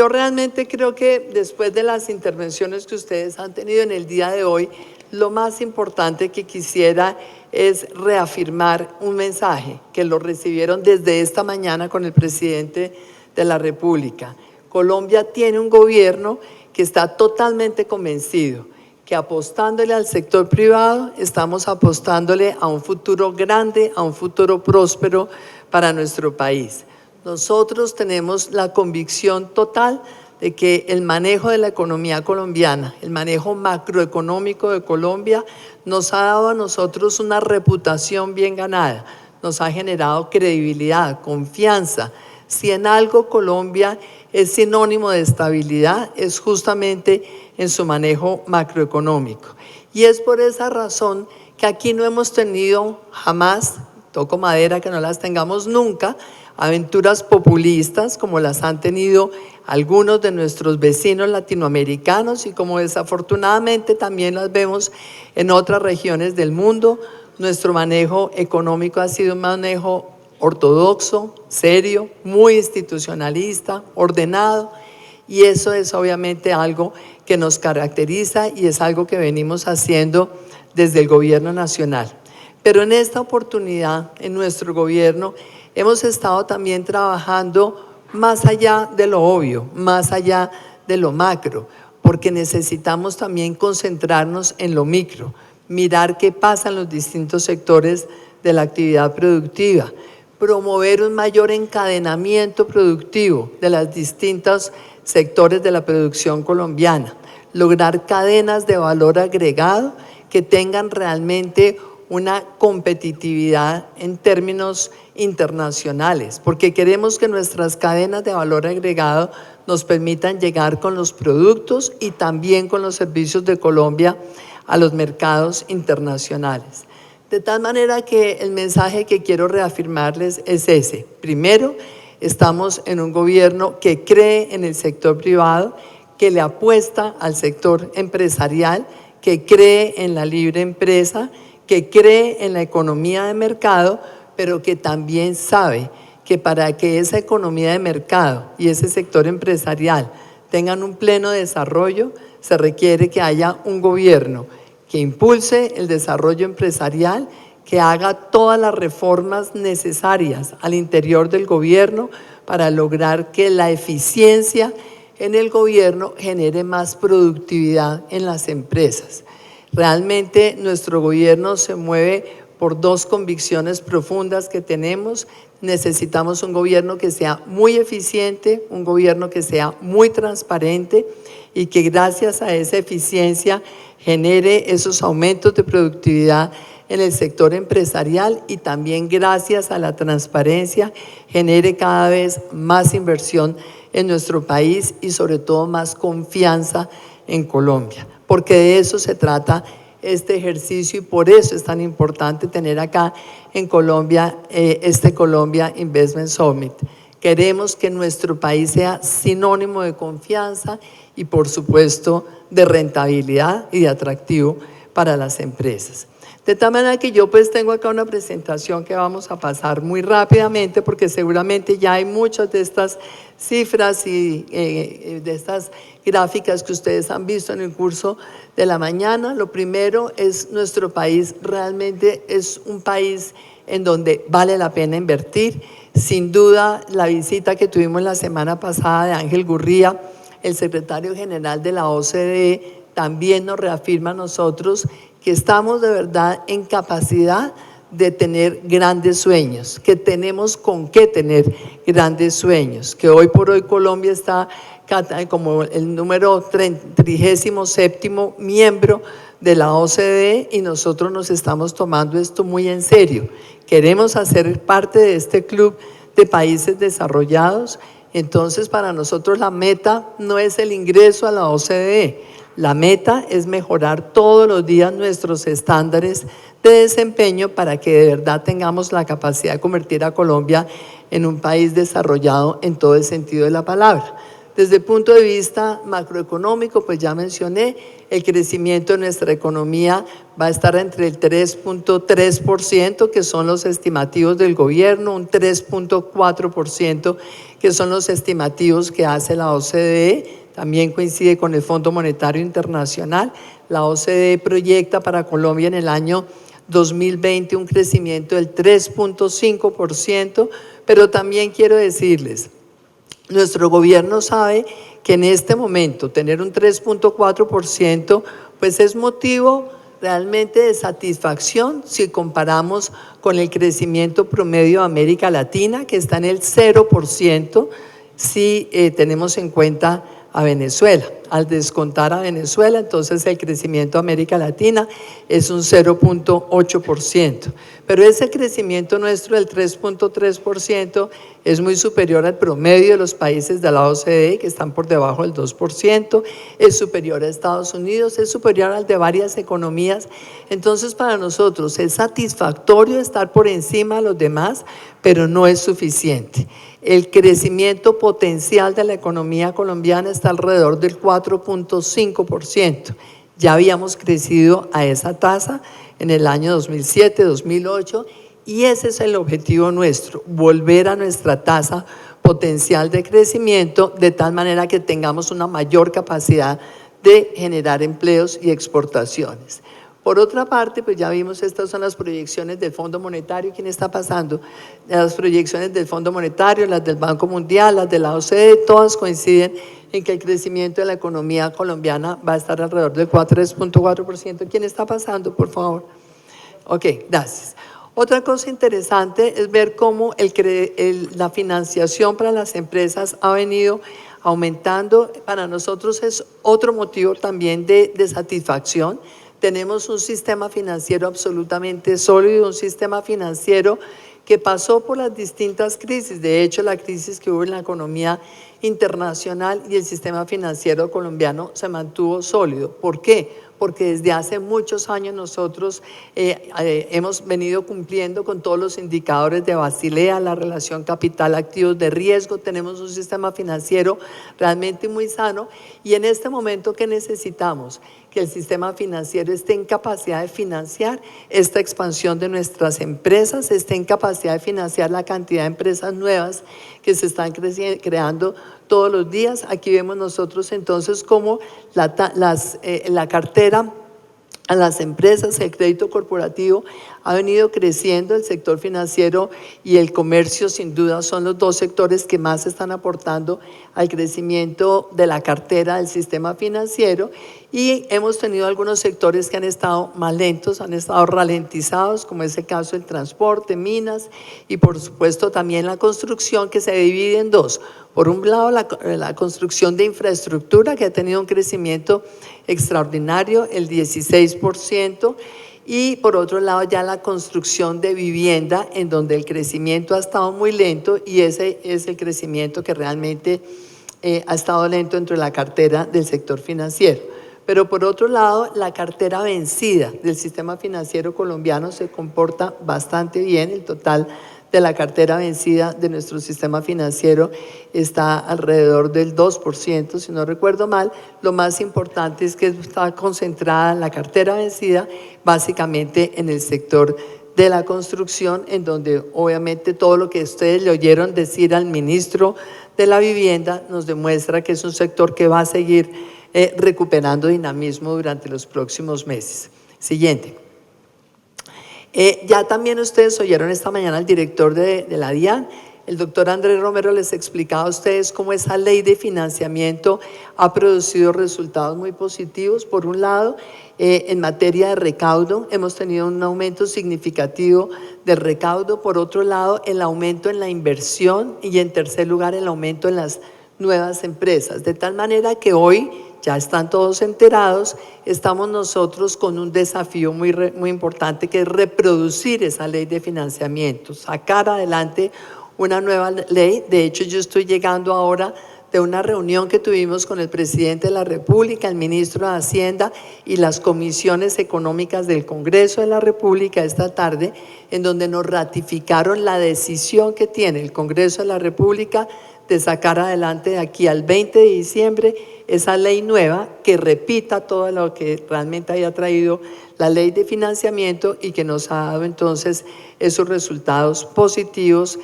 yo realmente creo que después de las intervenciones que ustedes han tenido en el día de hoy, lo más importante que quisiera es reafirmar un mensaje que lo recibieron desde esta mañana con el presidente de la República. Colombia tiene un gobierno que está totalmente convencido que apostándole al sector privado estamos apostándole a un futuro grande, a un futuro próspero para nuestro país. Nosotros tenemos la convicción total de que el manejo de la economía colombiana, el manejo macroeconómico de Colombia, nos ha dado a nosotros una reputación bien ganada, nos ha generado credibilidad, confianza. Si en algo Colombia es sinónimo de estabilidad, es justamente en su manejo macroeconómico. Y es por esa razón que aquí no hemos tenido jamás, toco madera que no las tengamos nunca, aventuras populistas como las han tenido algunos de nuestros vecinos latinoamericanos y como desafortunadamente también las vemos en otras regiones del mundo. Nuestro manejo económico ha sido un manejo ortodoxo, serio, muy institucionalista, ordenado, y eso es obviamente algo que nos caracteriza y es algo que venimos haciendo desde el gobierno nacional. Pero en esta oportunidad, en nuestro gobierno, hemos estado también trabajando más allá de lo obvio, más allá de lo macro, porque necesitamos también concentrarnos en lo micro, mirar qué pasa en los distintos sectores de la actividad productiva, promover un mayor encadenamiento productivo de los distintos sectores de la producción colombiana, lograr cadenas de valor agregado que tengan realmente una competitividad en términos internacionales, porque queremos que nuestras cadenas de valor agregado nos permitan llegar con los productos y también con los servicios de Colombia a los mercados internacionales. De tal manera que el mensaje que quiero reafirmarles es ese. Primero, estamos en un gobierno que cree en el sector privado, que le apuesta al sector empresarial, que cree en la libre empresa, que cree en la economía de mercado, pero que también sabe que para que esa economía de mercado y ese sector empresarial tengan un pleno desarrollo, se requiere que haya un gobierno que impulse el desarrollo empresarial, que haga todas las reformas necesarias al interior del gobierno para lograr que la eficiencia en el gobierno genere más productividad en las empresas. Realmente nuestro gobierno se mueve por dos convicciones profundas que tenemos. Necesitamos un gobierno que sea muy eficiente, un gobierno que sea muy transparente y que gracias a esa eficiencia genere esos aumentos de productividad en el sector empresarial y también gracias a la transparencia genere cada vez más inversión en nuestro país y sobre todo más confianza en Colombia, porque de eso se trata este ejercicio y por eso es tan importante tener acá en Colombia este Colombia Investment Summit. Queremos que nuestro país sea sinónimo de confianza y por supuesto de rentabilidad y de atractivo para las empresas. De tal manera que yo pues tengo acá una presentación que vamos a pasar muy rápidamente porque seguramente ya hay muchas de estas cifras y de estas gráficas que ustedes han visto en el curso de la mañana. Lo primero es nuestro país realmente es un país en donde vale la pena invertir. Sin duda la visita que tuvimos la semana pasada de Ángel Gurría, el secretario general de la OCDE, también nos reafirma a nosotros que estamos de verdad en capacidad de tener grandes sueños, que tenemos con qué tener grandes sueños, que hoy por hoy Colombia está como el número 37º miembro de la OCDE y nosotros nos estamos tomando esto muy en serio. Queremos hacer parte de este club de países desarrollados, entonces para nosotros la meta no es el ingreso a la OCDE, la meta es mejorar todos los días nuestros estándares de desempeño para que de verdad tengamos la capacidad de convertir a Colombia en un país desarrollado en todo el sentido de la palabra. Desde el punto de vista macroeconómico, pues ya mencioné, el crecimiento de nuestra economía va a estar entre el 3.3%, que son los estimativos del gobierno, un 3.4%, que son los estimativos que hace la OCDE, también coincide con el Fondo Monetario Internacional. La OCDE proyecta para Colombia en el año 2020 un crecimiento del 3.5%, pero también quiero decirles, nuestro gobierno sabe que en este momento tener un 3.4% pues es motivo realmente de satisfacción si comparamos con el crecimiento promedio de América Latina, que está en el 0%, si tenemos en cuenta a Venezuela. Al descontar a Venezuela, entonces el crecimiento de América Latina es un 0.8%. Pero ese crecimiento nuestro del 3.3% es muy superior al promedio de los países de la OCDE, que están por debajo del 2%, es superior a Estados Unidos, es superior al de varias economías. Entonces, para nosotros es satisfactorio estar por encima de los demás, pero no es suficiente. El crecimiento potencial de la economía colombiana está alrededor del 4.5%. Ya habíamos crecido a esa tasa en el año 2007, 2008, y ese es el objetivo nuestro, volver a nuestra tasa potencial de crecimiento de tal manera que tengamos una mayor capacidad de generar empleos y exportaciones. Por otra parte, pues ya vimos, estas son las proyecciones del Fondo Monetario. ¿Quién está pasando? Las proyecciones del Fondo Monetario, las del Banco Mundial, las de la OCDE, todas coinciden en que el crecimiento de la economía colombiana va a estar alrededor del 3.4%. ¿Quién está pasando, por favor? Ok, gracias. Otra cosa interesante es ver cómo la financiación para las empresas ha venido aumentando. Para nosotros es otro motivo también de satisfacción. Tenemos un sistema financiero absolutamente sólido, un sistema financiero que pasó por las distintas crisis. De hecho, la crisis que hubo en la economía internacional y el sistema financiero colombiano se mantuvo sólido. ¿Por qué? Porque desde hace muchos años nosotros hemos venido cumpliendo con todos los indicadores de Basilea, la relación capital-activos de riesgo. Tenemos un sistema financiero realmente muy sano, y en este momento, ¿qué necesitamos? Que el sistema financiero esté en capacidad de financiar esta expansión de nuestras empresas, esté en capacidad de financiar la cantidad de empresas nuevas que se están creando todos los días. Aquí vemos nosotros entonces cómo la cartera a las empresas, el crédito corporativo ha venido creciendo. El sector financiero y el comercio sin duda son los dos sectores que más están aportando al crecimiento de la cartera del sistema financiero, y hemos tenido algunos sectores que han estado más lentos, han estado ralentizados, como es el caso del transporte, minas y por supuesto también la construcción, que se divide en dos. Por un lado, la construcción de infraestructura, que ha tenido un crecimiento extraordinario, el 16%, y por otro lado ya la construcción de vivienda, en donde el crecimiento ha estado muy lento, y ese es el crecimiento que realmente ha estado lento dentro de la cartera del sector financiero. Pero por otro lado, la cartera vencida del sistema financiero colombiano se comporta bastante bien. El total de la cartera vencida de nuestro sistema financiero está alrededor del 2%, si no recuerdo mal. Lo más importante es que está concentrada la cartera vencida básicamente en el sector de la construcción, en donde obviamente todo lo que ustedes le oyeron decir al ministro de la Vivienda nos demuestra que es un sector que va a seguir recuperando dinamismo durante los próximos meses. Siguiente. Ya también ustedes oyeron esta mañana al director de la DIAN, el doctor Andrés Romero, les explicaba a ustedes cómo esa ley de financiamiento ha producido resultados muy positivos. Por un lado, en materia de recaudo, hemos tenido un aumento significativo del recaudo. Por otro lado, el aumento en la inversión, y en tercer lugar, el aumento en las nuevas empresas. De tal manera que hoy, ya están todos enterados, estamos nosotros con un desafío muy importante, que es reproducir esa ley de financiamiento, sacar adelante una nueva ley. De hecho, yo estoy llegando ahora de una reunión que tuvimos con el presidente de la República, el ministro de Hacienda y las comisiones económicas del Congreso de la República esta tarde, en donde nos ratificaron la decisión que tiene el Congreso de la República de sacar adelante de aquí al 20 de diciembre esa ley nueva que repita todo lo que realmente haya traído la ley de financiamiento y que nos ha dado entonces esos resultados positivos,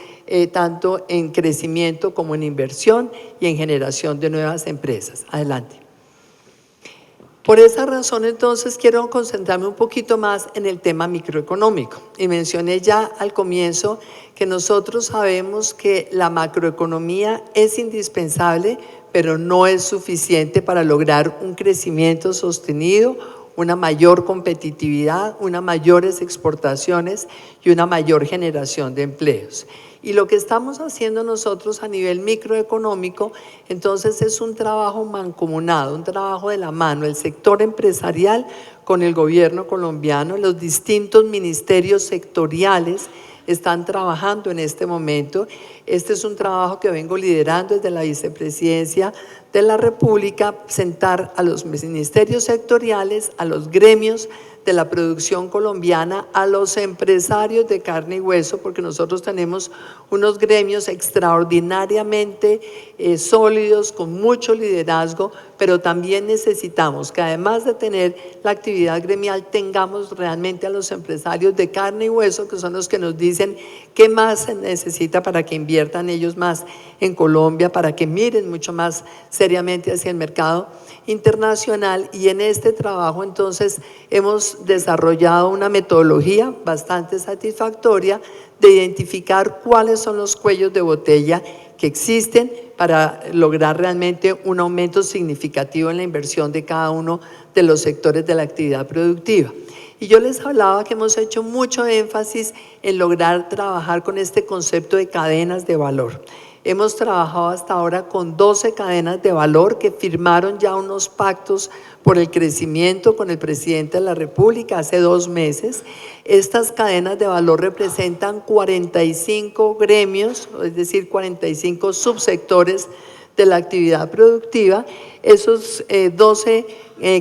tanto en crecimiento como en inversión y en generación de nuevas empresas. Adelante. Por esa razón, entonces, quiero concentrarme un poquito más en el tema microeconómico. Y mencioné ya al comienzo que nosotros sabemos que la macroeconomía es indispensable, pero no es suficiente para lograr un crecimiento sostenido, una mayor competitividad, unas mayores exportaciones y una mayor generación de empleos. Y lo que estamos haciendo nosotros a nivel microeconómico, entonces es un trabajo mancomunado, un trabajo de la mano, el sector empresarial con el gobierno colombiano, los distintos ministerios sectoriales están trabajando en este momento. Este es un trabajo que vengo liderando desde la Vicepresidencia de la República, sentar a los ministerios sectoriales, a los gremios de la producción colombiana, a los empresarios de carne y hueso, porque nosotros tenemos unos gremios extraordinariamente sólidos, con mucho liderazgo, pero también necesitamos que además de tener la actividad gremial, tengamos realmente a los empresarios de carne y hueso, que son los que nos dicen qué más se necesita para que inviertan ellos más en Colombia, para que miren mucho más seriamente hacia el mercado internacional. Y en este trabajo entonces hemos desarrollado una metodología bastante satisfactoria de identificar cuáles son los cuellos de botella que existen para lograr realmente un aumento significativo en la inversión de cada uno de los sectores de la actividad productiva. Y yo les hablaba que hemos hecho mucho énfasis en lograr trabajar con este concepto de cadenas de valor. Hemos trabajado hasta ahora con 12 cadenas de valor que firmaron ya unos pactos por el crecimiento con el presidente de la República hace 2 meses. Estas cadenas de valor representan 45 gremios, es decir, 45 subsectores de la actividad productiva. Esos 12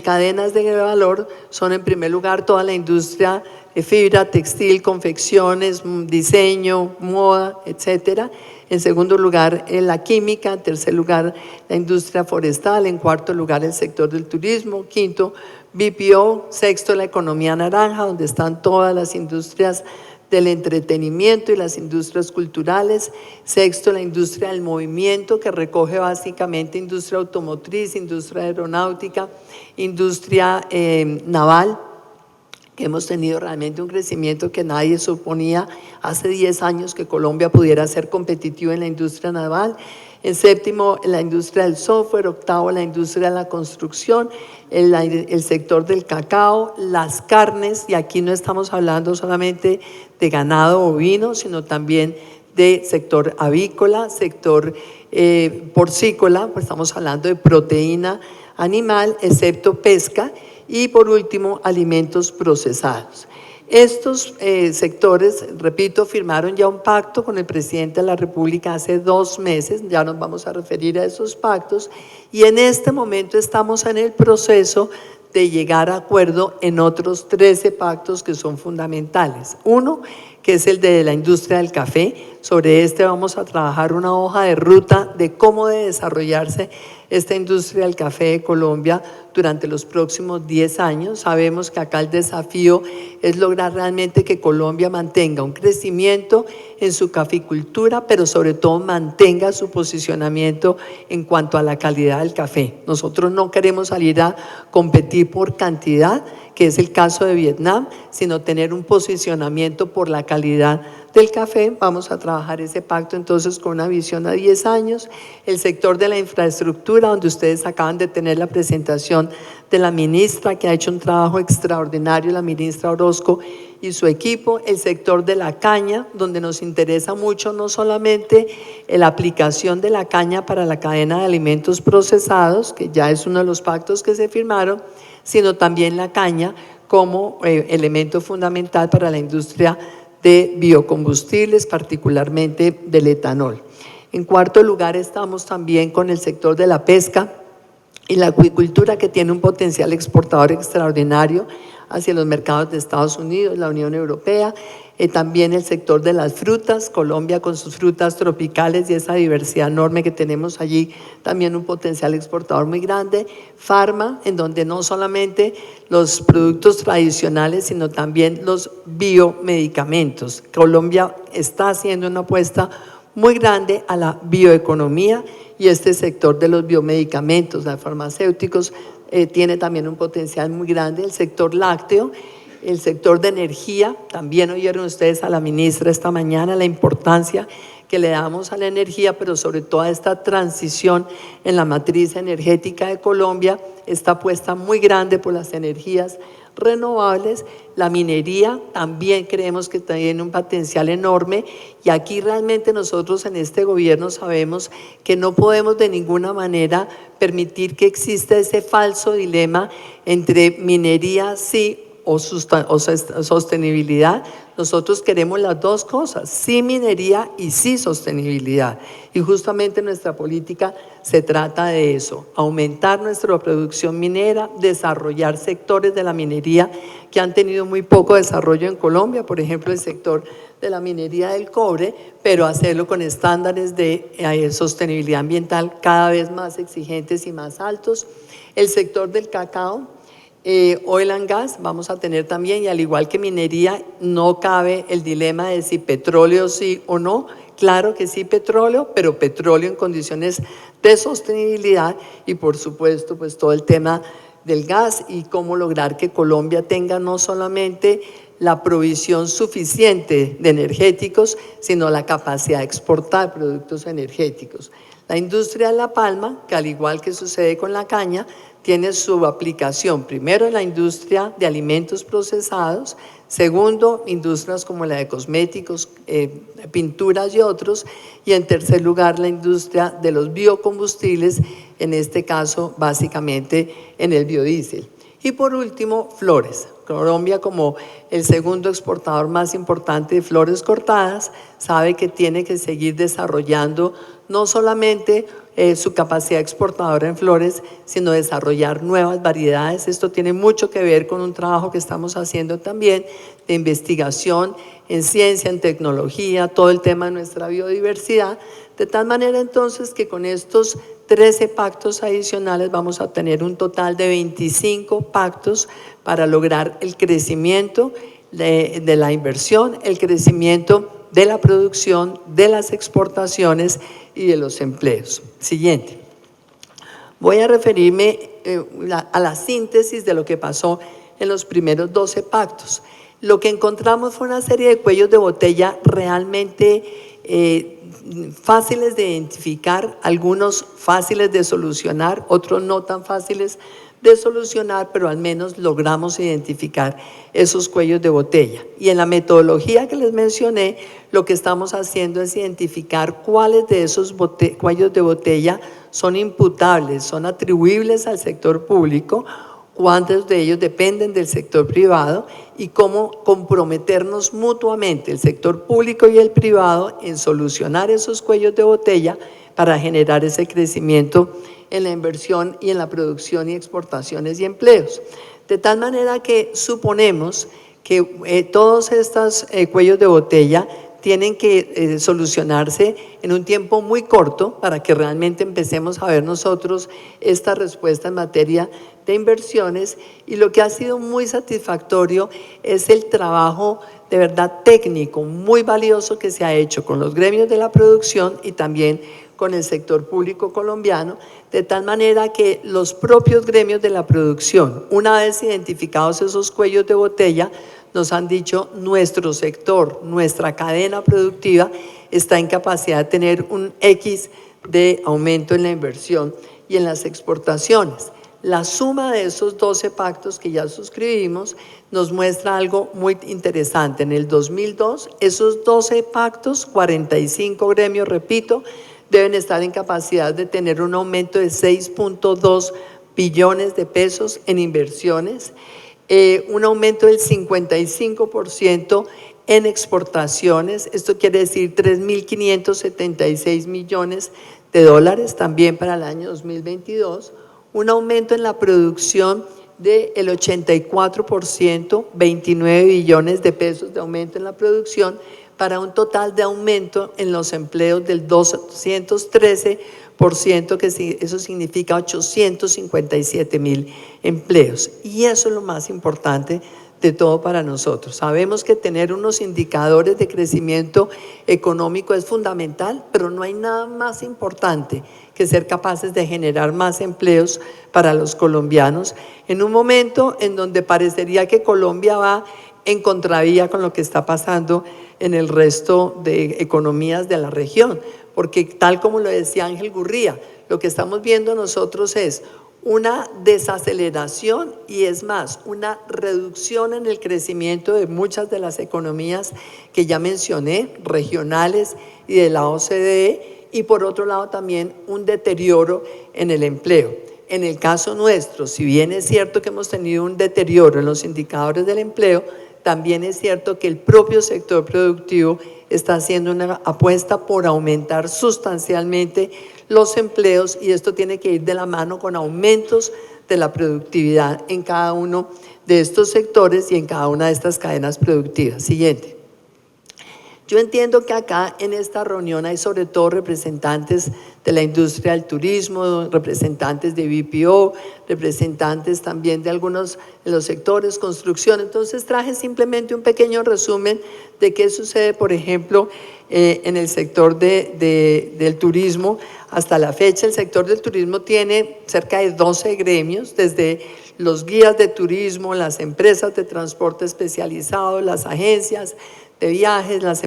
cadenas de valor son, en primer lugar, toda la industria de fibra, textil, confecciones, diseño, moda, etcétera. En segundo lugar, la química. En tercer lugar, la industria forestal. En cuarto lugar, el sector del turismo. Quinto, BPO. Sexto, la economía naranja, donde están todas las industrias del entretenimiento y las industrias culturales. Sexto, la industria del movimiento, que recoge básicamente industria automotriz, industria aeronáutica, industria naval, que hemos tenido realmente un crecimiento que nadie suponía hace 10 años que Colombia pudiera ser competitivo en la industria naval. En séptimo, la industria del software. Octavo, la industria de la construcción, el sector del cacao, las carnes, y aquí no estamos hablando solamente de ganado bovino, sino también de sector avícola, sector porcícola, pues estamos hablando de proteína animal, excepto pesca. Y por último, alimentos procesados. Estos sectores, repito, firmaron ya un pacto con el presidente de la República hace 2 meses, ya nos vamos a referir a esos pactos, y en este momento estamos en el proceso de llegar a acuerdo en otros 13 pactos que son fundamentales. Uno, que es el de la industria del café. Sobre este vamos a trabajar una hoja de ruta de cómo debe desarrollarse esta industria del café de Colombia durante los próximos 10 años. Sabemos que acá el desafío es lograr realmente que Colombia mantenga un crecimiento en su caficultura, pero sobre todo mantenga su posicionamiento en cuanto a la calidad del café. Nosotros no queremos salir a competir por cantidad, que es el caso de Vietnam, sino tener un posicionamiento por la calidad del café. Vamos a trabajar ese pacto entonces con una visión a 10 años. El sector de la infraestructura, donde ustedes acaban de tener la presentación de la ministra, que ha hecho un trabajo extraordinario, la ministra Orozco y su equipo. El sector de la caña, donde nos interesa mucho no solamente la aplicación de la caña para la cadena de alimentos procesados, que ya es uno de los pactos que se firmaron, sino también la caña como elemento fundamental para la industria de biocombustibles, particularmente del etanol. En cuarto lugar, estamos también con el sector de la pesca y la acuicultura, que tiene un potencial exportador extraordinario hacia los mercados de Estados Unidos, la Unión Europea. también el sector de las frutas, Colombia con sus frutas tropicales y esa diversidad enorme que tenemos allí, también un potencial exportador muy grande. Farma, en donde no solamente los productos tradicionales, sino también los biomedicamentos. Colombia está haciendo una apuesta muy grande a la bioeconomía y este sector de los biomedicamentos, los farmacéuticos, tiene también un potencial muy grande. El sector lácteo, el sector de energía, también oyeron ustedes a la ministra esta mañana la importancia que le damos a la energía, pero sobre todo a esta transición en la matriz energética de Colombia, esta apuesta muy grande por las energías renovables. La minería también creemos que tiene un potencial enorme y aquí realmente nosotros en este gobierno sabemos que no podemos de ninguna manera permitir que exista ese falso dilema entre minería sí o sostenibilidad. Nosotros queremos las dos cosas, sí minería y sí sostenibilidad. Y justamente nuestra política se trata de eso, aumentar nuestra producción minera, desarrollar sectores de la minería que han tenido muy poco desarrollo en Colombia, por ejemplo el sector de la minería del cobre, pero hacerlo con estándares de sostenibilidad ambiental cada vez más exigentes y más altos. El sector del cacao, oil and gas vamos a tener también, y al igual que minería no cabe el dilema de si petróleo sí o no. Claro que sí petróleo, pero petróleo en condiciones de sostenibilidad y por supuesto pues todo el tema del gas y cómo lograr que Colombia tenga no solamente la provisión suficiente de energéticos, sino la capacidad de exportar productos energéticos. La industria de la palma, que al igual que sucede con la caña, tiene su aplicación, primero en la industria de alimentos procesados, segundo, industrias como la de cosméticos, pinturas y otros, y en tercer lugar, la industria de los biocombustibles, en este caso, básicamente en el biodiesel. Y por último, flores. Colombia, como el segundo exportador más importante de flores cortadas, sabe que tiene que seguir desarrollando no solamente su capacidad exportadora en flores, sino desarrollar nuevas variedades. Esto tiene mucho que ver con un trabajo que estamos haciendo también de investigación en ciencia, en tecnología, todo el tema de nuestra biodiversidad, de tal manera entonces que con estos 13 pactos adicionales vamos a tener un total de 25 pactos para lograr el crecimiento de la inversión, el crecimiento de la producción, de las exportaciones y de los empleos. Siguiente. Voy a referirme a la síntesis de lo que pasó en los primeros 12 pactos. Lo que encontramos fue una serie de cuellos de botella realmente fáciles de identificar, algunos fáciles de solucionar, otros no tan fáciles de solucionar, pero al menos logramos identificar esos cuellos de botella. Y en la metodología que les mencioné, lo que estamos haciendo es identificar cuáles de esos cuellos de botella son imputables, son atribuibles al sector público, cuántos de ellos dependen del sector privado y cómo comprometernos mutuamente, el sector público y el privado, en solucionar esos cuellos de botella para generar ese crecimiento en la inversión y en la producción y exportaciones y empleos. De tal manera que suponemos que todos estos cuellos de botella tienen que solucionarse en un tiempo muy corto para que realmente empecemos a ver nosotros esta respuesta en materia de inversiones, y lo que ha sido muy satisfactorio es el trabajo de verdad técnico muy valioso que se ha hecho con los gremios de la producción y también con el sector público colombiano, de tal manera que los propios gremios de la producción, una vez identificados esos cuellos de botella, nos han dicho nuestro sector, nuestra cadena productiva está en capacidad de tener un X de aumento en la inversión y en las exportaciones. La suma de esos 12 pactos que ya suscribimos nos muestra algo muy interesante. En el 2002, esos 12 pactos, 45 gremios, repito, deben estar en capacidad de tener un aumento de 6.2 billones de pesos en inversiones, un aumento del 55% en exportaciones, esto quiere decir 3.576 millones de dólares también para el año 2022, un aumento en la producción del 84%, 29 billones de pesos de aumento en la producción, para un total de aumento en los empleos del 213%, que eso significa 857.000 empleos. Y eso es lo más importante de todo para nosotros. Sabemos que tener unos indicadores de crecimiento económico es fundamental, pero no hay nada más importante que ser capaces de generar más empleos para los colombianos en un momento en donde parecería que Colombia va en contravía con lo que está pasando en el resto de economías de la región, porque tal como lo decía Ángel Gurría, lo que estamos viendo nosotros es una desaceleración y es más, una reducción en el crecimiento de muchas de las economías que ya mencioné, regionales y de la OCDE, y por otro lado también un deterioro en el empleo. En el caso nuestro, si bien es cierto que hemos tenido un deterioro en los indicadores del empleo, también es cierto que el propio sector productivo está haciendo una apuesta por aumentar sustancialmente los empleos, y esto tiene que ir de la mano con aumentos de la productividad en cada uno de estos sectores y en cada una de estas cadenas productivas. Siguiente. Yo entiendo que acá en esta reunión hay sobre todo representantes de la industria del turismo, representantes de BPO, representantes también de algunos de los sectores, construcción. Entonces traje simplemente un pequeño resumen de qué sucede, por ejemplo, en el sector del turismo. Hasta la fecha el sector del turismo tiene cerca de 12 gremios, desde los guías de turismo, las empresas de transporte especializado, las agencias de viajes, las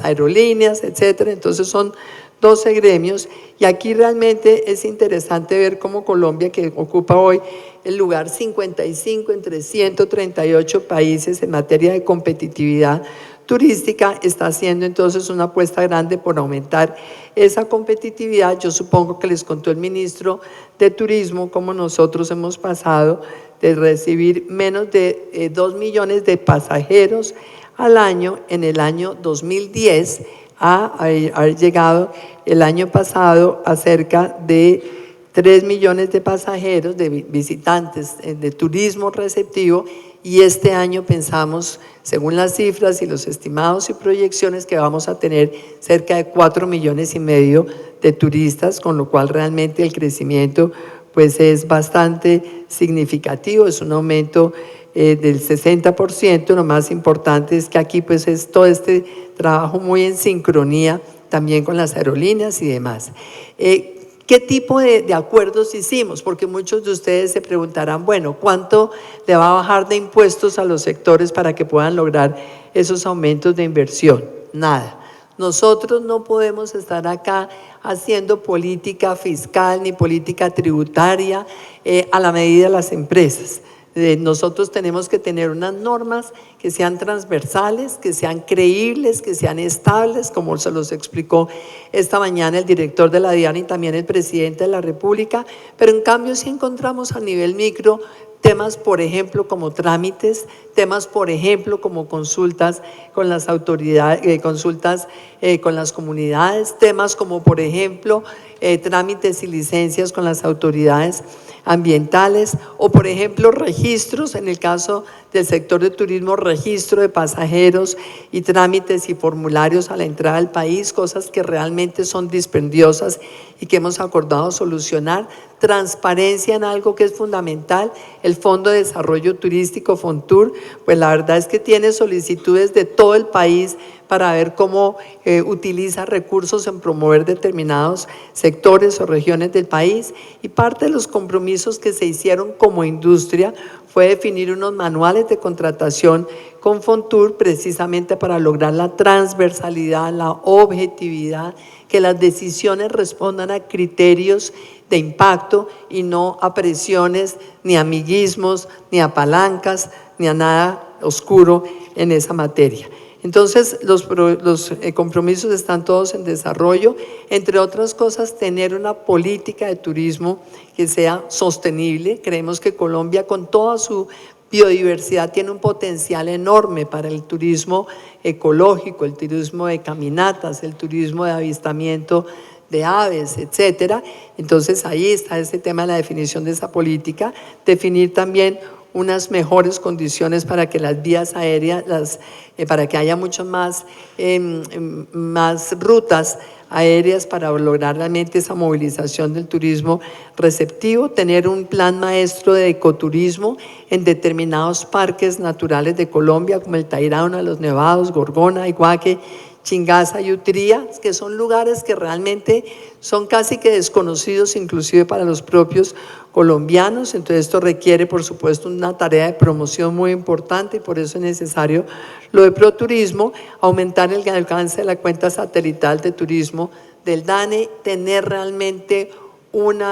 aerolíneas, etcétera. Entonces son 12 gremios, y aquí realmente es interesante ver cómo Colombia, que ocupa hoy el lugar 55 entre 138 países en materia de competitividad turística, está haciendo entonces una apuesta grande por aumentar esa competitividad. Yo supongo que les contó el ministro de Turismo cómo nosotros hemos pasado de recibir menos de 2 millones de pasajeros al año en el año 2010 a haber llegado el año pasado a cerca de 3 millones de pasajeros, de visitantes de turismo receptivo, y este año pensamos, según las cifras y los estimados y proyecciones, que vamos a tener cerca de 4,5 millones de turistas, con lo cual realmente el crecimiento pues es bastante significativo, es un aumento del 60%. Lo más importante es que aquí pues es todo este trabajo muy en sincronía también con las aerolíneas y demás. ¿Qué tipo de acuerdos hicimos? Porque muchos de ustedes se preguntarán, bueno, ¿cuánto le va a bajar de impuestos a los sectores para que puedan lograr esos aumentos de inversión? Nada. Nosotros no podemos estar acá haciendo política fiscal ni política tributaria a la medida de las empresas. Nosotros tenemos que tener unas normas que sean transversales, que sean creíbles, que sean estables, como se los explicó esta mañana el director de la DIAN y también el presidente de la República, pero en cambio sí encontramos a nivel micro temas, por ejemplo, como trámites, temas, por ejemplo, como consultas con las autoridades, consultas con las comunidades, temas como, por ejemplo, trámites y licencias con las autoridades ambientales, o por ejemplo registros, en el caso del sector de turismo, registro de pasajeros y trámites y formularios a la entrada al país, cosas que realmente son dispendiosas y que hemos acordado solucionar. Transparencia en algo que es fundamental, el Fondo de Desarrollo Turístico, FONTUR, pues la verdad es que tiene solicitudes de todo el país para ver cómo utiliza recursos en promover determinados sectores o regiones del país, y parte de los compromisos que se hicieron como industria fue definir unos manuales de contratación con FONTUR precisamente para lograr la transversalidad, la objetividad, que las decisiones respondan a criterios de impacto y no a presiones, ni a amiguismos, ni a palancas, ni a nada oscuro en esa materia. Entonces, los compromisos están todos en desarrollo, entre otras cosas, tener una política de turismo que sea sostenible. Creemos que Colombia, con toda su biodiversidad, tiene un potencial enorme para el turismo ecológico, el turismo de caminatas, el turismo de avistamiento de aves, etcétera. Entonces ahí está ese tema de la definición de esa política, definir también unas mejores condiciones para que las vías aéreas, para que haya mucho más, más rutas aéreas para lograr realmente esa movilización del turismo receptivo, tener un plan maestro de ecoturismo en determinados parques naturales de Colombia, como el Tayrona, los Nevados, Gorgona, Iguaque, Chingaza y Utría, que son lugares que realmente son casi que desconocidos inclusive para los propios colombianos. Entonces esto requiere por supuesto una tarea de promoción muy importante y por eso es necesario lo de Proturismo, aumentar el alcance de la cuenta satelital de turismo del DANE, tener realmente un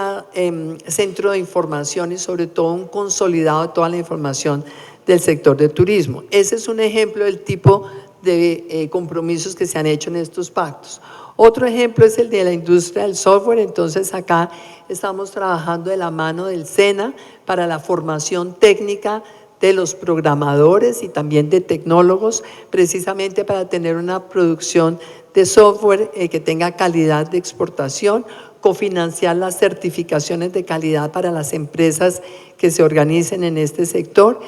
centro de información y sobre todo un consolidado de toda la información del sector de turismo. Ese es un ejemplo del tipo de compromisos que se han hecho en estos pactos. Otro ejemplo es el de la industria del software. Entonces acá estamos trabajando de la mano del SENA para la formación técnica de los programadores y también de tecnólogos, precisamente para tener una producción de software que tenga calidad de exportación, cofinanciar las certificaciones de calidad para las empresas que se organicen en este sector,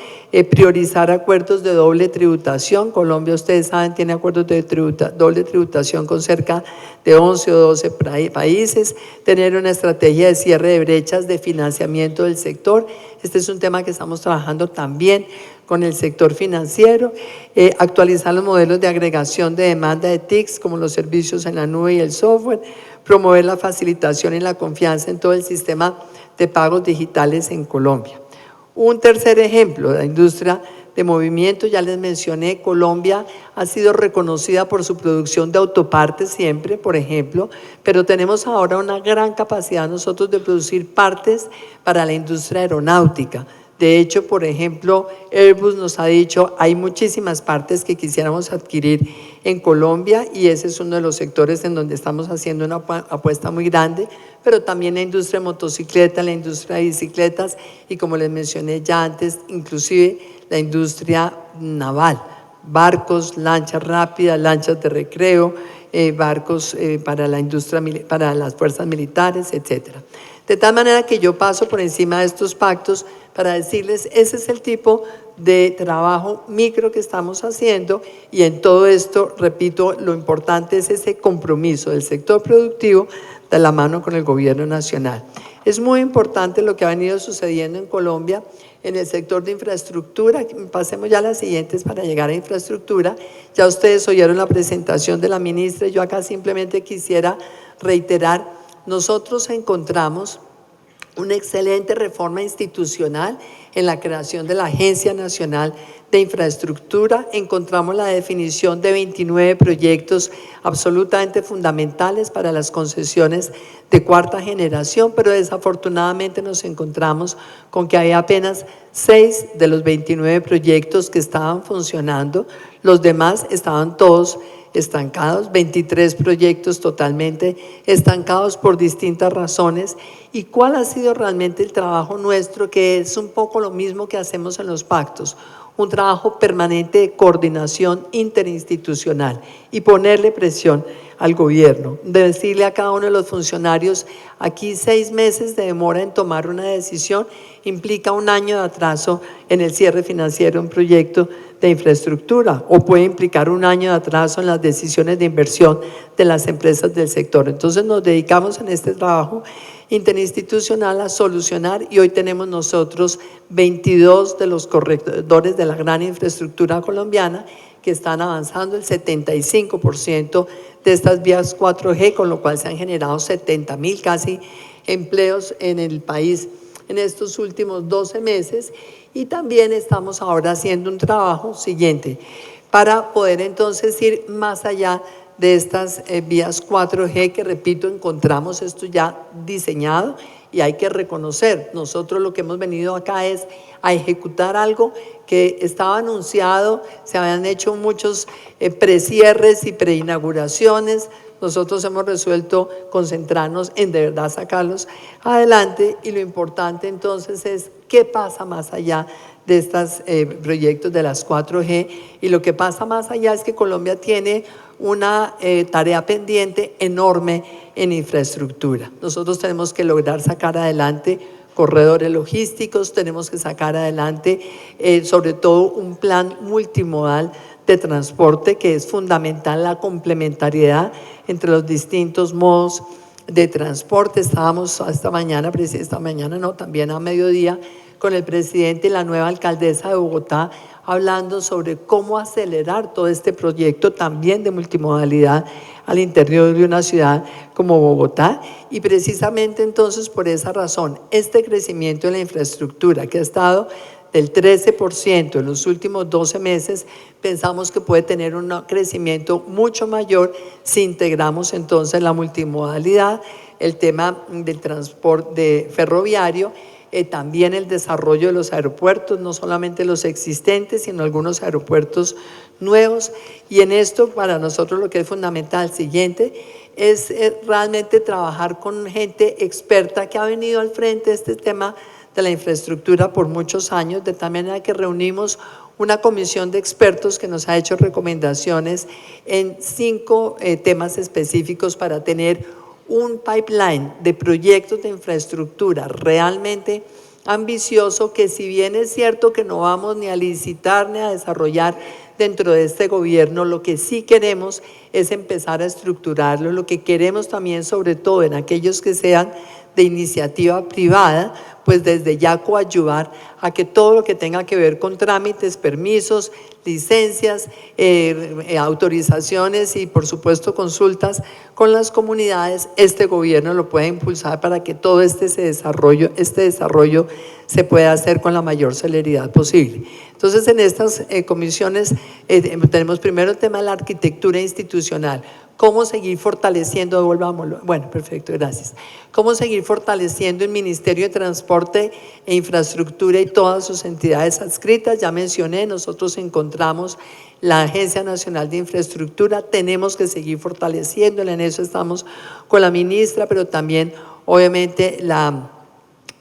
priorizar acuerdos de doble tributación. Colombia, ustedes saben, tiene acuerdos de doble tributación con cerca de 11 o 12 países, tener una estrategia de cierre de brechas de financiamiento del sector. Este es un tema que estamos trabajando también con el sector financiero, actualizar los modelos de agregación de demanda de TICs, como los servicios en la nube y el software, promover la facilitación y la confianza en todo el sistema de pagos digitales en Colombia. Un tercer ejemplo, la industria de movimiento, ya les mencioné, Colombia ha sido reconocida por su producción de autopartes siempre, por ejemplo, pero tenemos ahora una gran capacidad nosotros de producir partes para la industria aeronáutica. De hecho, por ejemplo, Airbus nos ha dicho, hay muchísimas partes que quisiéramos adquirir en Colombia y ese es uno de los sectores en donde estamos haciendo una apuesta muy grande, pero también la industria de motocicletas, la industria de bicicletas y como les mencioné ya antes, inclusive la industria naval, barcos, lanchas rápidas, lanchas de recreo, barcos para la industria, para las fuerzas militares, etcétera. De tal manera que yo paso por encima de estos pactos para decirles, ese es el tipo de trabajo micro que estamos haciendo y en todo esto, repito, lo importante es ese compromiso del sector productivo de la mano con el gobierno nacional. Es muy importante lo que ha venido sucediendo en Colombia en el sector de infraestructura. Pasemos ya a las siguientes para llegar a infraestructura. Ya ustedes oyeron la presentación de la ministra y yo acá simplemente quisiera reiterar, nosotros encontramos una excelente reforma institucional en la creación de la Agencia Nacional de Infraestructura. Encontramos la definición de 29 proyectos absolutamente fundamentales para las concesiones de cuarta generación, pero desafortunadamente nos encontramos con que hay apenas 6 de los 29 proyectos que estaban funcionando, los demás estaban todos estancados, 23 proyectos totalmente estancados por distintas razones. ¿Y cuál ha sido realmente el trabajo nuestro? Que es un poco lo mismo que hacemos en los pactos, un trabajo permanente de coordinación interinstitucional y ponerle presión al gobierno, de decirle a cada uno de los funcionarios, aquí 6 meses de demora en tomar una decisión implica un año de atraso en el cierre financiero de un proyecto de infraestructura o puede implicar un año de atraso en las decisiones de inversión de las empresas del sector. Entonces nos dedicamos en este trabajo interinstitucional a solucionar y hoy tenemos nosotros 22 de los corredores de la gran infraestructura colombiana que están avanzando el 75% de estas vías 4G, con lo cual se han generado 70.000 casi empleos en el país en estos últimos 12 meses y también estamos ahora haciendo un trabajo siguiente para poder entonces ir más allá de estas vías 4G que, repito, encontramos esto ya diseñado y hay que reconocer, nosotros lo que hemos venido acá es a ejecutar algo que estaba anunciado, se habían hecho muchos precierres y preinauguraciones. Nosotros hemos resuelto concentrarnos en de verdad sacarlos adelante y lo importante entonces es qué pasa más allá de estos proyectos de las 4G y lo que pasa más allá es que Colombia tiene una tarea pendiente enorme en infraestructura. Nosotros tenemos que lograr sacar adelante corredores logísticos, tenemos que sacar adelante sobre todo un plan multimodal de transporte, que es fundamental la complementariedad entre los distintos modos de transporte. Estábamos esta mañana no, también a mediodía, con el presidente y la nueva alcaldesa de Bogotá, hablando sobre cómo acelerar todo este proyecto también de multimodalidad al interior de una ciudad como Bogotá. Y precisamente entonces por esa razón, este crecimiento de la infraestructura que ha estado del 13% en los últimos 12 meses, pensamos que puede tener un crecimiento mucho mayor si integramos entonces la multimodalidad, el tema del transporte ferroviario, también el desarrollo de los aeropuertos, no solamente los existentes, sino algunos aeropuertos nuevos. Y en esto para nosotros lo que es fundamental, siguiente, es realmente trabajar con gente experta que ha venido al frente de este tema de la infraestructura por muchos años, de tal manera que reunimos una comisión de expertos que nos ha hecho recomendaciones en 5 temas específicos para tener un pipeline de proyectos de infraestructura realmente ambicioso, que si bien es cierto que no vamos ni a licitar ni a desarrollar dentro de este gobierno, lo que sí queremos es empezar a estructurarlo. Lo que queremos también, sobre todo en aquellos que sean de iniciativa privada, pues desde ya coadyuvar a que todo lo que tenga que ver con trámites, permisos, licencias, autorizaciones y por supuesto consultas con las comunidades, este gobierno lo pueda impulsar para que todo este desarrollo se pueda hacer con la mayor celeridad posible. Entonces en estas comisiones tenemos primero el tema de la arquitectura institucional. ¿Cómo seguir fortaleciendo? Devolvámoslo. Bueno, perfecto, gracias. ¿Cómo seguir fortaleciendo el Ministerio de Transporte e Infraestructura y todas sus entidades adscritas? Ya mencioné, nosotros encontramos la Agencia Nacional de Infraestructura, tenemos que seguir fortaleciéndola, en eso estamos con la ministra, pero también obviamente la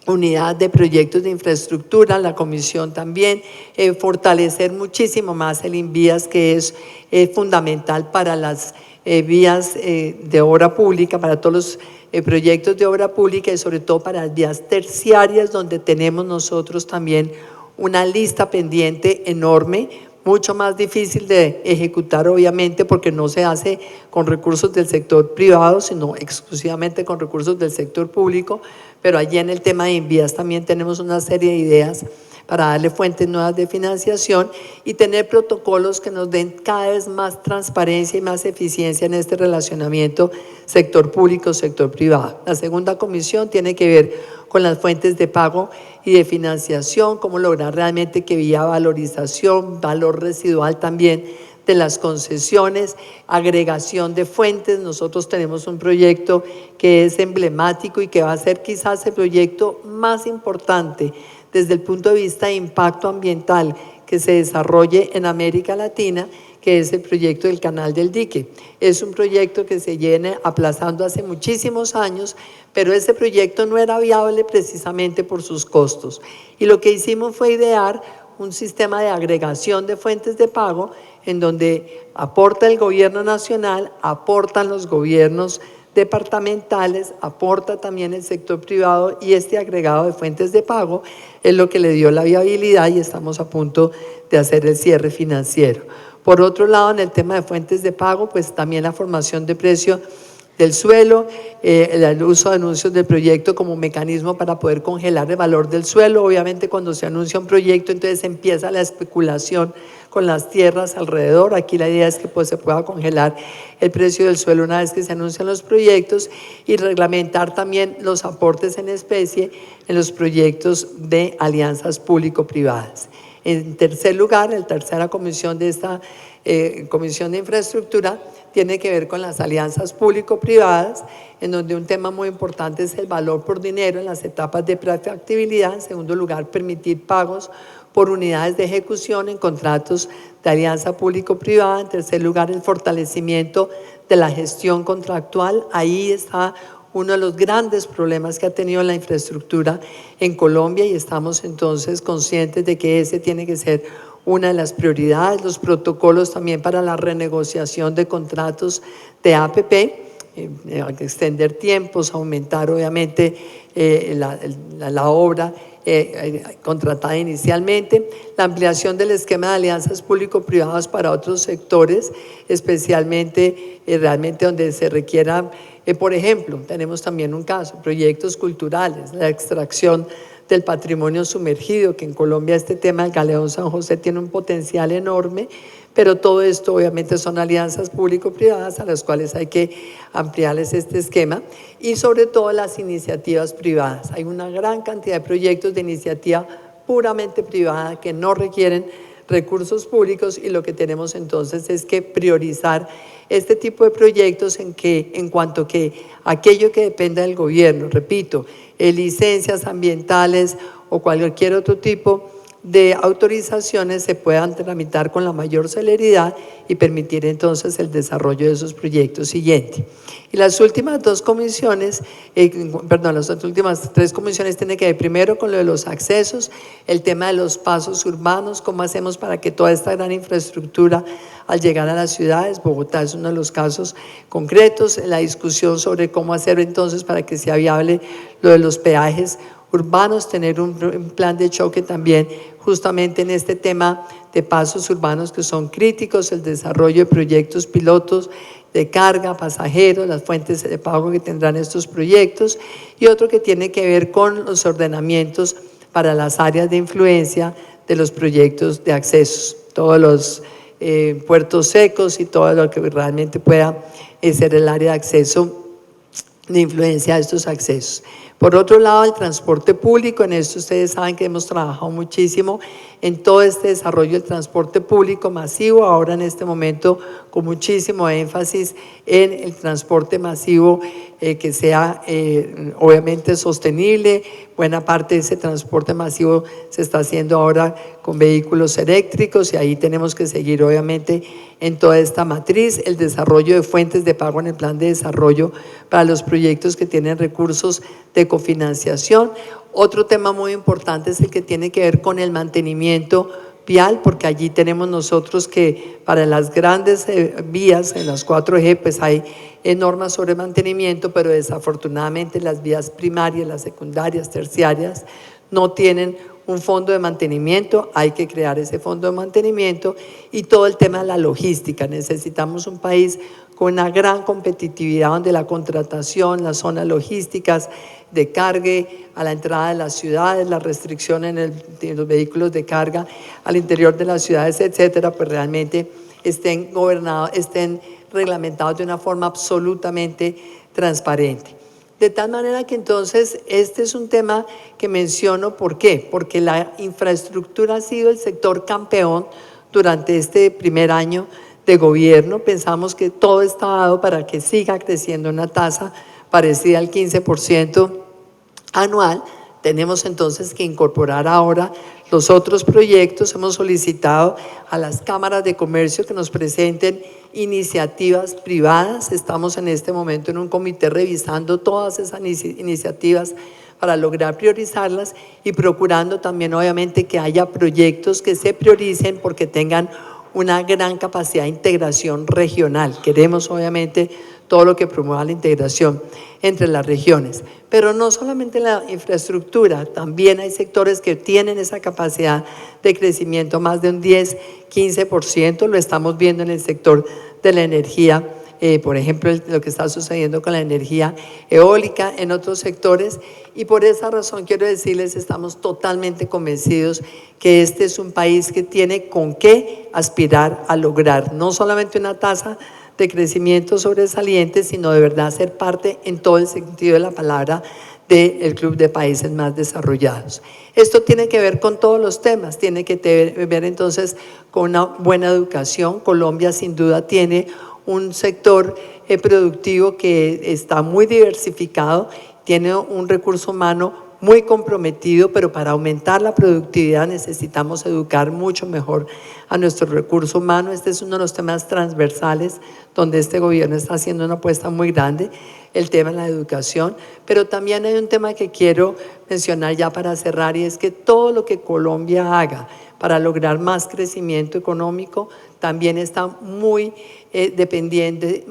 unidad de proyectos de infraestructura, la comisión también, fortalecer muchísimo más el INVIAS, que es fundamental para las vías de obra pública, para todos los proyectos de obra pública y sobre todo para las vías terciarias, donde tenemos nosotros también una lista pendiente enorme, mucho más difícil de ejecutar obviamente porque no se hace con recursos del sector privado, sino exclusivamente con recursos del sector público, pero allí en el tema de INVIAS también tenemos una serie de ideas para darle fuentes nuevas de financiación y tener protocolos que nos den cada vez más transparencia y más eficiencia en este relacionamiento sector público, sector privado. La segunda comisión tiene que ver con las fuentes de pago y de financiación, cómo lograr realmente que vía valorización, valor residual también de las concesiones, agregación de fuentes. Nosotros tenemos un proyecto que es emblemático y que va a ser quizás el proyecto más importante desde el punto de vista de impacto ambiental que se desarrolle en América Latina, que es el proyecto del Canal del Dique. Es un proyecto que se viene aplazando hace muchísimos años, pero ese proyecto no era viable precisamente por sus costos. Y lo que hicimos fue idear un sistema de agregación de fuentes de pago en donde aporta el gobierno nacional, aportan los gobiernos departamentales, aporta también el sector privado y este agregado de fuentes de pago es lo que le dio la viabilidad y estamos a punto de hacer el cierre financiero. Por otro lado, en el tema de fuentes de pago, pues también la formación de precio del suelo, el uso de anuncios del proyecto como mecanismo para poder congelar el valor del suelo. Obviamente cuando se anuncia un proyecto entonces empieza la especulación con las tierras alrededor. Aquí la idea es que pues, se pueda congelar el precio del suelo una vez que se anuncian los proyectos y reglamentar también los aportes en especie en los proyectos de alianzas público-privadas. En tercer lugar, la tercera comisión de esta Comisión de Infraestructura tiene que ver con las alianzas público-privadas, en donde un tema muy importante es el valor por dinero en las etapas de prefactibilidad. En segundo lugar, permitir pagos por unidades de ejecución en contratos de alianza público-privada. En tercer lugar, el fortalecimiento de la gestión contractual. Ahí está uno de los grandes problemas que ha tenido la infraestructura en Colombia y estamos entonces conscientes de que ese tiene que ser una de las prioridades. Los protocolos también para la renegociación de contratos de APP extender tiempos, aumentar obviamente la obra contratada inicialmente, la ampliación del esquema de alianzas público-privadas para otros sectores, especialmente realmente donde se requiera, por ejemplo, tenemos también un caso, proyectos culturales, la extracción del patrimonio sumergido, que en Colombia este tema del Galeón San José tiene un potencial enorme, pero todo esto obviamente son alianzas público-privadas a las cuales hay que ampliarles este esquema y sobre todo las iniciativas privadas. Hay una gran cantidad de proyectos de iniciativa puramente privada que no requieren recursos públicos y lo que tenemos entonces es que priorizar este tipo de proyectos en cuanto que aquello que dependa del gobierno, repito, licencias ambientales o cualquier otro tipo de autorizaciones se puedan tramitar con la mayor celeridad y permitir entonces el desarrollo de esos proyectos. Siguiente. Y las últimas dos comisiones, las últimas tres comisiones tienen que ver primero con lo de los accesos, el tema de los pasos urbanos, cómo hacemos para que toda esta gran infraestructura al llegar a las ciudades, Bogotá es uno de los casos concretos, la discusión sobre cómo hacer entonces para que sea viable lo de los peajes urbanos, tener un plan de choque también justamente en este tema de pasos urbanos que son críticos, el desarrollo de proyectos pilotos de carga, pasajeros, las fuentes de pago que tendrán estos proyectos y otro que tiene que ver con los ordenamientos para las áreas de influencia de los proyectos de accesos, todos los puertos secos y todo lo que realmente pueda ser el área de acceso, de influencia de estos accesos. Por otro lado, el transporte público, en esto ustedes saben que hemos trabajado muchísimo en todo este desarrollo del transporte público masivo, ahora en este momento con muchísimo énfasis en el transporte masivo que sea obviamente sostenible. Buena parte de ese transporte masivo se está haciendo ahora con vehículos eléctricos y ahí tenemos que seguir obviamente en toda esta matriz, el desarrollo de fuentes de pago en el plan de desarrollo para los proyectos que tienen recursos de cofinanciación. Otro tema muy importante es el que tiene que ver con el mantenimiento vial, porque allí tenemos nosotros que para las grandes vías, en las 4G, pues hay normas sobre mantenimiento, pero desafortunadamente las vías primarias, las secundarias, terciarias, no tienen un fondo de mantenimiento, hay que crear ese fondo de mantenimiento y todo el tema de la logística. Necesitamos un país con una gran competitividad donde la contratación, las zonas logísticas de cargue a la entrada de las ciudades, la restricción en los vehículos de carga al interior de las ciudades, etcétera, pues realmente estén gobernados, estén reglamentados de una forma absolutamente transparente. De tal manera que entonces este es un tema que menciono, ¿por qué? Porque la infraestructura ha sido el sector campeón durante este primer año de gobierno. Pensamos que todo está dado para que siga creciendo una tasa parecida al 15% anual. Tenemos entonces que incorporar ahora los otros proyectos. Hemos solicitado a las cámaras de comercio que nos presenten iniciativas privadas. Estamos en este momento en un comité revisando todas esas iniciativas para lograr priorizarlas y procurando también obviamente que haya proyectos que se prioricen porque tengan una gran capacidad de integración regional. Queremos obviamente todo lo que promueva la integración entre las regiones. Pero no solamente la infraestructura, también hay sectores que tienen esa capacidad de crecimiento más de un 10-15%, lo estamos viendo en el sector de la energía, por ejemplo, lo que está sucediendo con la energía eólica en otros sectores y por esa razón quiero decirles, estamos totalmente convencidos que este es un país que tiene con qué aspirar a lograr no solamente una tasa de crecimiento sobresaliente, sino de verdad ser parte en todo el sentido de la palabra del Club de Países Más Desarrollados. Esto tiene que ver con todos los temas, tiene que ver entonces con una buena educación. Colombia sin duda tiene un sector productivo que está muy diversificado, tiene un recurso humano muy comprometido, pero para aumentar la productividad necesitamos educar mucho mejor a nuestro recurso humano. Este es uno de los temas transversales donde este gobierno está haciendo una apuesta muy grande, el tema de la educación, pero también hay un tema que quiero mencionar ya para cerrar, y es que todo lo que Colombia haga para lograr más crecimiento económico también está muy dependiente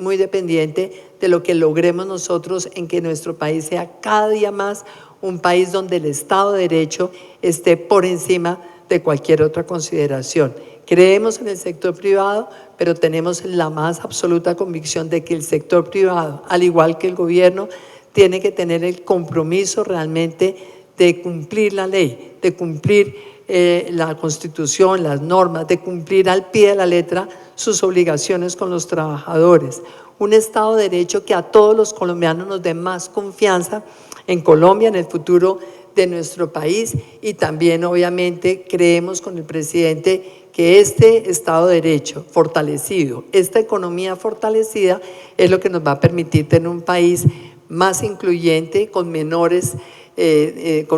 de lo que logremos nosotros en que nuestro país sea cada día más un país donde el Estado de Derecho esté por encima de cualquier otra consideración. Creemos en el sector privado, pero tenemos la más absoluta convicción de que el sector privado, al igual que el gobierno, tiene que tener el compromiso realmente de cumplir la ley, de cumplir la Constitución, las normas, de cumplir al pie de la letra sus obligaciones con los trabajadores. Un Estado de Derecho que a todos los colombianos nos dé más confianza en Colombia, en el futuro de nuestro país, y también obviamente creemos con el presidente que este Estado de Derecho fortalecido, esta economía fortalecida es lo que nos va a permitir tener un país más incluyente, con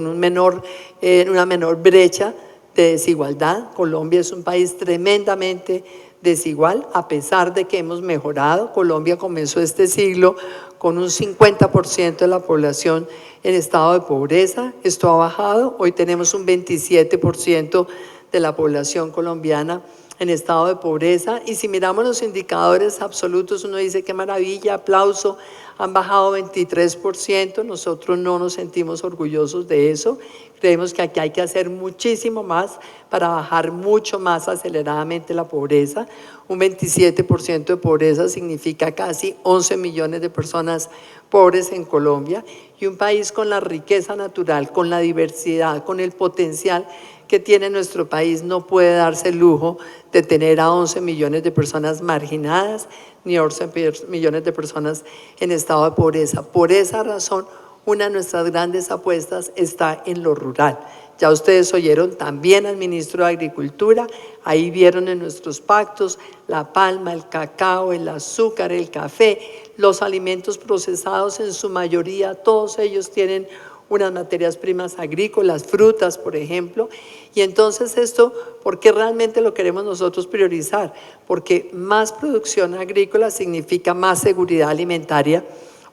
una menor brecha de desigualdad. Colombia es un país tremendamente desigual, a pesar de que hemos mejorado. Colombia comenzó este siglo con un 50% de la población en estado de pobreza. Esto ha bajado, hoy tenemos un 27% de la población colombiana en estado de pobreza, y si miramos los indicadores absolutos, uno dice qué maravilla, aplauso, han bajado 23%, nosotros no nos sentimos orgullosos de eso, creemos que aquí hay que hacer muchísimo más para bajar mucho más aceleradamente la pobreza. Un 27% de pobreza significa casi 11 millones de personas pobres en Colombia, y un país con la riqueza natural, con la diversidad, con el potencial que tiene nuestro país no puede darse el lujo de tener a 11 millones de personas marginadas ni 11 millones de personas en estado de pobreza. Por esa razón, una de nuestras grandes apuestas está en lo rural. Ya ustedes oyeron también al ministro de Agricultura, ahí vieron en nuestros pactos la palma, el cacao, el azúcar, el café, los alimentos procesados en su mayoría, todos ellos tienen unas materias primas agrícolas, frutas, por ejemplo. Y entonces esto, ¿por qué realmente lo queremos nosotros priorizar? Porque más producción agrícola significa más seguridad alimentaria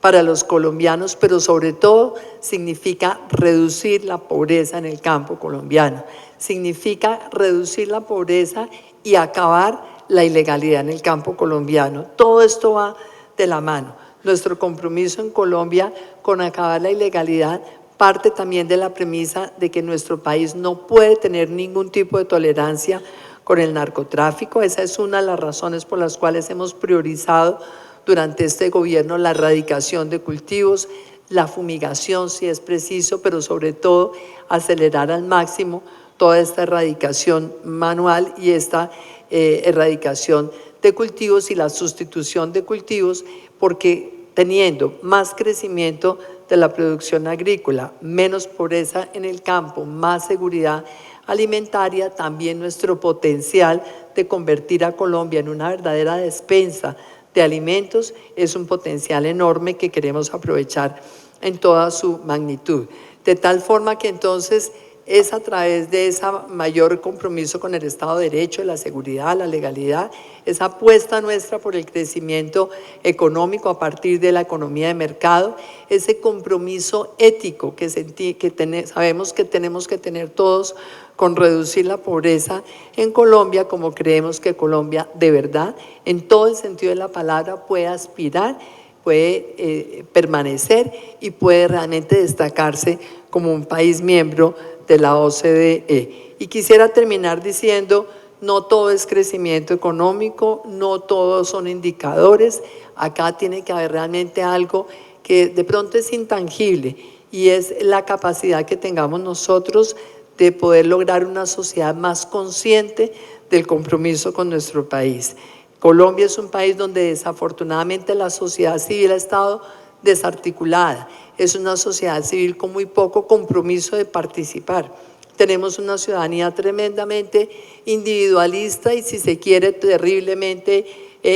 para los colombianos, pero sobre todo significa reducir la pobreza en el campo colombiano, significa reducir la pobreza y acabar la ilegalidad en el campo colombiano. Todo esto va de la mano. Nuestro compromiso en Colombia con acabar la ilegalidad parte también de la premisa de que nuestro país no puede tener ningún tipo de tolerancia con el narcotráfico. Esa es una de las razones por las cuales hemos priorizado durante este gobierno la erradicación de cultivos, la fumigación si es preciso, pero sobre todo acelerar al máximo toda esta erradicación manual y esta erradicación de cultivos y la sustitución de cultivos, porque teniendo más crecimiento de la producción agrícola, menos pobreza en el campo, más seguridad alimentaria, también nuestro potencial de convertir a Colombia en una verdadera despensa de alimentos es un potencial enorme que queremos aprovechar en toda su magnitud. De tal forma que entonces es a través de ese mayor compromiso con el Estado de Derecho, la seguridad, la legalidad, esa apuesta nuestra por el crecimiento económico a partir de la economía de mercado, ese compromiso ético que sabemos que tenemos que tener todos con reducir la pobreza en Colombia, como creemos que Colombia de verdad, en todo el sentido de la palabra, puede aspirar, puede permanecer y puede realmente destacarse como un país miembro de la OCDE. Y quisiera terminar diciendo, no todo es crecimiento económico, no todos son indicadores, acá tiene que haber realmente algo que de pronto es intangible, y es la capacidad que tengamos nosotros de poder lograr una sociedad más consciente del compromiso con nuestro país. Colombia es un país donde desafortunadamente la sociedad civil ha estado desarticulada, es una sociedad civil con muy poco compromiso de participar. Tenemos una ciudadanía tremendamente individualista y, si se quiere, terriblemente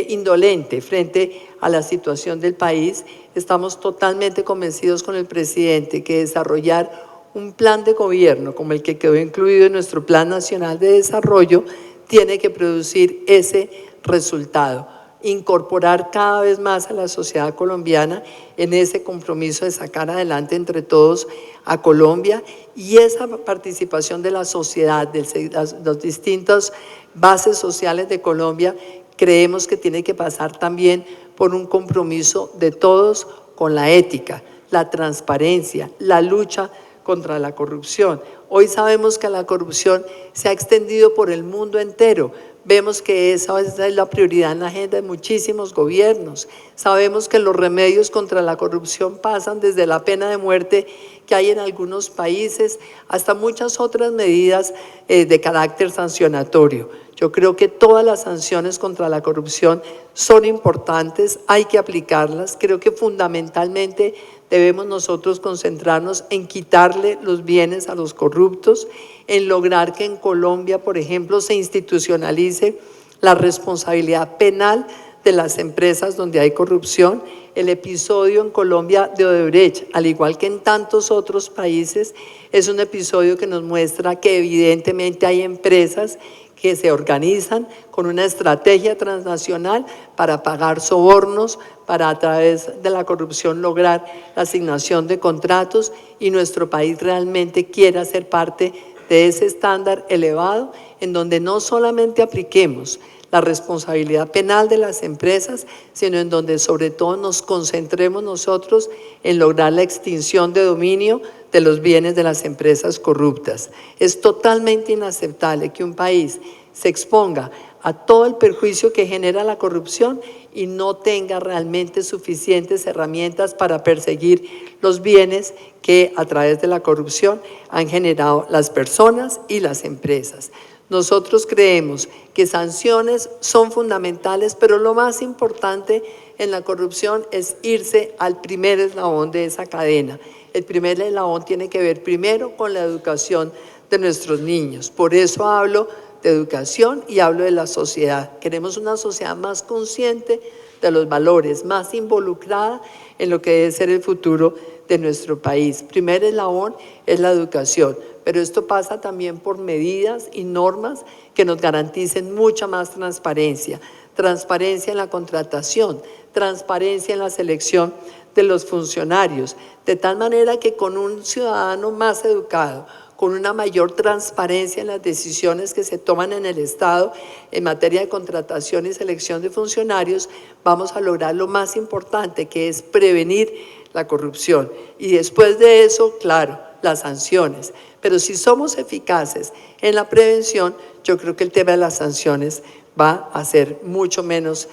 indolente frente a la situación del país. Estamos totalmente convencidos con el presidente que desarrollar un plan de gobierno como el que quedó incluido en nuestro Plan Nacional de Desarrollo tiene que producir ese resultado. incorporar cada vez más a la sociedad colombiana en ese compromiso de sacar adelante entre todos a Colombia, y esa participación de la sociedad, de las distintas bases sociales de Colombia, creemos que tiene que pasar también por un compromiso de todos con la ética, la transparencia, la lucha contra la corrupción. Hoy sabemos que la corrupción se ha extendido por el mundo entero. Vemos que esa es la prioridad en la agenda de muchísimos gobiernos. Sabemos que los remedios contra la corrupción pasan desde la pena de muerte que hay en algunos países hasta muchas otras medidas de carácter sancionatorio. Yo creo que todas las sanciones contra la corrupción son importantes, hay que aplicarlas. Creo que fundamentalmente debemos nosotros concentrarnos en quitarle los bienes a los corruptos, en lograr que en Colombia, por ejemplo, se institucionalice la responsabilidad penal de las empresas donde hay corrupción. El episodio en Colombia de Odebrecht, al igual que en tantos otros países, es un episodio que nos muestra que evidentemente hay empresas que se organizan con una estrategia transnacional para pagar sobornos, para a través de la corrupción lograr la asignación de contratos, y nuestro país realmente quiere ser parte de ese estándar elevado en donde no solamente apliquemos la responsabilidad penal de las empresas, sino en donde sobre todo nos concentremos nosotros en lograr la extinción de dominio de los bienes de las empresas corruptas. Es totalmente inaceptable que un país se exponga a todo el perjuicio que genera la corrupción y no tenga realmente suficientes herramientas para perseguir los bienes que a través de la corrupción han generado las personas y las empresas. Nosotros creemos que sanciones son fundamentales, pero lo más importante en la corrupción es irse al primer eslabón de esa cadena. El primer eslabón tiene que ver primero con la educación de nuestros niños. Por eso hablo de educación y hablo de la sociedad. Queremos una sociedad más consciente de los valores, más involucrada en lo que debe ser el futuro de nuestro país. Primer eslabón es la educación, pero esto pasa también por medidas y normas que nos garanticen mucha más transparencia. Transparencia en la contratación, transparencia en la selección de los funcionarios, de tal manera que con un ciudadano más educado, con una mayor transparencia en las decisiones que se toman en el Estado en materia de contratación y selección de funcionarios, vamos a lograr lo más importante, que es prevenir la corrupción. Y después de eso, claro, las sanciones. Pero si somos eficaces en la prevención, yo creo que el tema de las sanciones va a ser mucho menos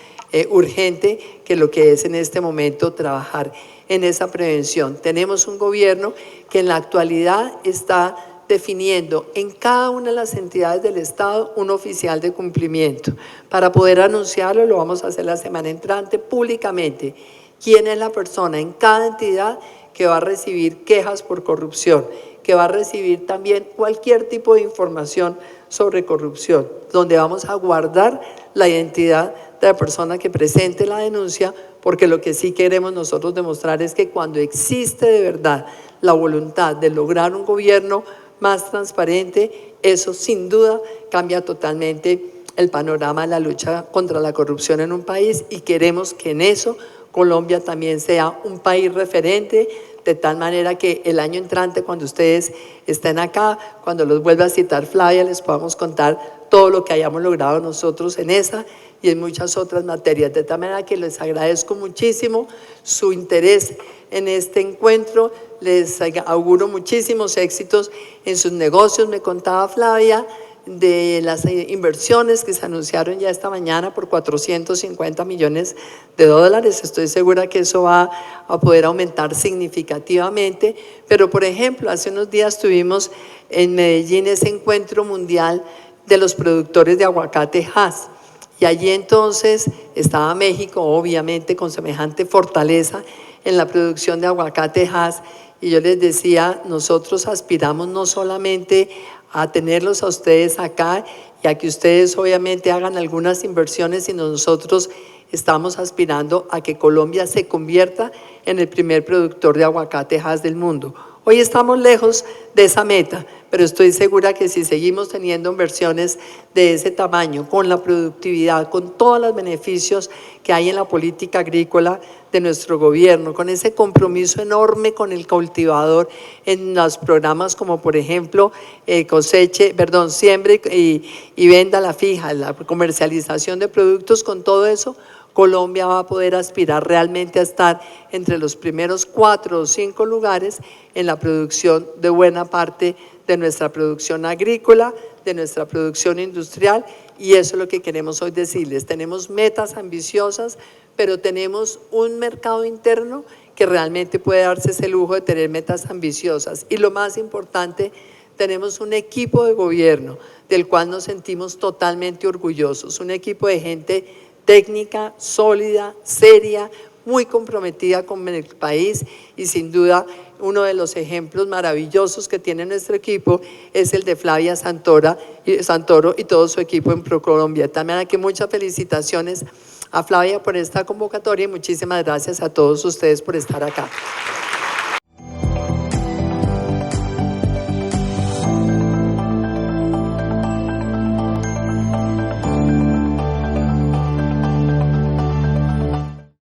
urgente que lo que es en este momento trabajar en esa prevención. Tenemos un gobierno que en la actualidad está definiendo en cada una de las entidades del Estado un oficial de cumplimiento. Para poder anunciarlo, lo vamos a hacer la semana entrante públicamente, quién es la persona en cada entidad que va a recibir quejas por corrupción, que va a recibir también cualquier tipo de información sobre corrupción, donde vamos a guardar la identidad de la persona que presente la denuncia, porque lo que sí queremos nosotros demostrar es que cuando existe de verdad la voluntad de lograr un gobierno más transparente, eso sin duda cambia totalmente el panorama de la lucha contra la corrupción en un país, y queremos que en eso Colombia también sea un país referente, de tal manera que el año entrante, cuando ustedes estén acá, cuando los vuelva a citar Flavia, les podamos contar todo lo que hayamos logrado nosotros en esa y en muchas otras materias. De tal manera que les agradezco muchísimo su interés en este encuentro, les auguro muchísimos éxitos en sus negocios. Me contaba Flavia de las inversiones que se anunciaron ya esta mañana por 450 millones de dólares. Estoy segura que eso va a poder aumentar significativamente, pero por ejemplo, hace unos días tuvimos en Medellín ese encuentro mundial de los productores de aguacate Hass, y allí entonces estaba México, obviamente con semejante fortaleza en la producción de aguacate Hass, y yo les decía, nosotros aspiramos no solamente a tenerlos a ustedes acá y a que ustedes obviamente hagan algunas inversiones, sino nosotros estamos aspirando a que Colombia se convierta en el primer productor de aguacate Hass del mundo. Hoy estamos lejos de esa meta, pero estoy segura que si seguimos teniendo inversiones de ese tamaño, con la productividad, con todos los beneficios que hay en la política agrícola de nuestro gobierno, con ese compromiso enorme con el cultivador en los programas como por ejemplo siembre y venda la fija, la comercialización de productos, con todo eso Colombia va a poder aspirar realmente a estar entre los primeros 4 o 5 lugares en la producción de buena parte de nuestra producción agrícola, de nuestra producción industrial, y eso es lo que queremos hoy decirles. Tenemos metas ambiciosas, pero tenemos un mercado interno que realmente puede darse ese lujo de tener metas ambiciosas. Y lo más importante, tenemos un equipo de gobierno del cual nos sentimos totalmente orgullosos, un equipo de gente técnica, sólida, seria, muy comprometida con el país, y sin duda uno de los ejemplos maravillosos que tiene nuestro equipo es el de Flavia Santoro y todo su equipo en ProColombia. También aquí muchas felicitaciones a Flavia por esta convocatoria y muchísimas gracias a todos ustedes por estar acá.